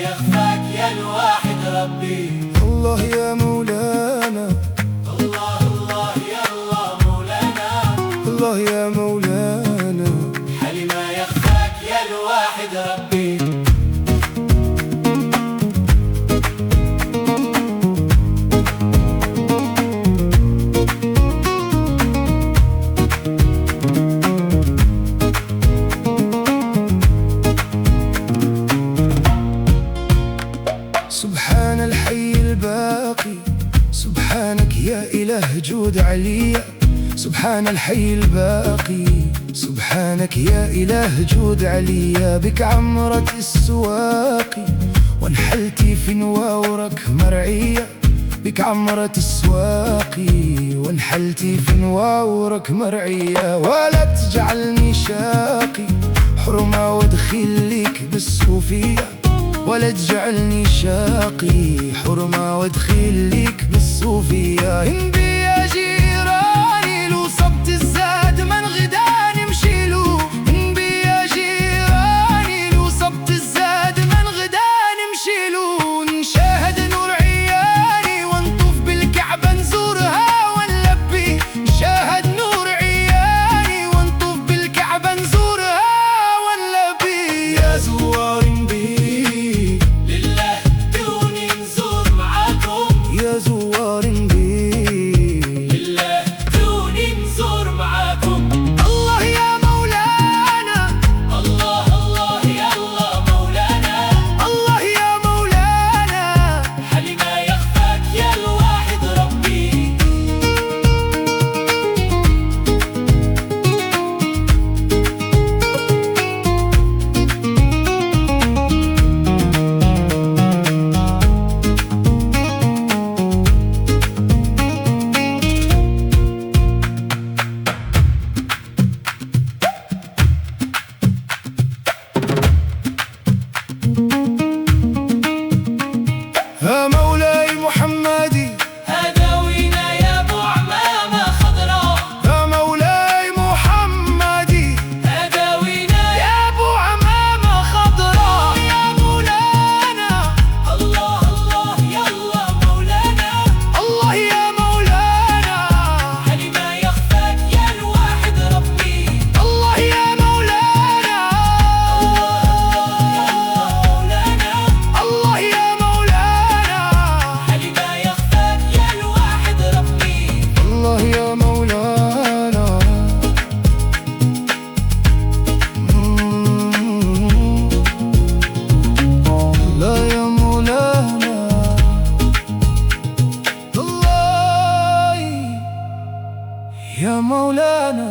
يخفاك يا الواحد ربي. الله يا مولانا، الله الله يا الله مولانا، الله يا مولانا، حالي ما يخفاك يا الواحد ربي. سبحان الحي الباقي، سبحانك يا إله جود عليا. سبحان الحي الباقي، سبحانك يا إله جود عليا. بك عمرت السواقي وانحلتي في نواورك مرعية. بك عمرت السواقي وانحلتي في نواورك مرعية. ولا تجعلني شاقي حرمة وادخلك بالصوفية، ولا تجعلني شاقي حرمة وادخلك بالصوفية. انبي يا جيراني لو صبت الزاد من غداني مشيلو. انبي يا جيراني لو صبت الزاد من غداني مشيلو. نشاهد نور عياني ونطوف بالكعبة نزورها ونلبي. نشاهد نور عياني ونطوف بالكعبة نزورها ونلبي. يا زوار زوار بي، لله دوني نزور معاكم. الله يا مولانا، الله الله يا الله مولانا، الله يا مولانا، حالي ما يخفاك يا الواحد ربي. يا مولاي محمدي هداوينا يا ابو عمامة خضراء. يا مولاي محمدي هداوينا يا ابو عمامة خضراء. يا مولانا، الله الله يا الله مولانا، الله يا مولانا، حالي ما يخفاك يا الواحد ربي. الله يا مولانا، الله الله يا الله مولانا، يا مولانا، حالي ما يخفاك يا الواحد ربي. الله يا مولانا. لا يا مولانا، الله يا مولانا.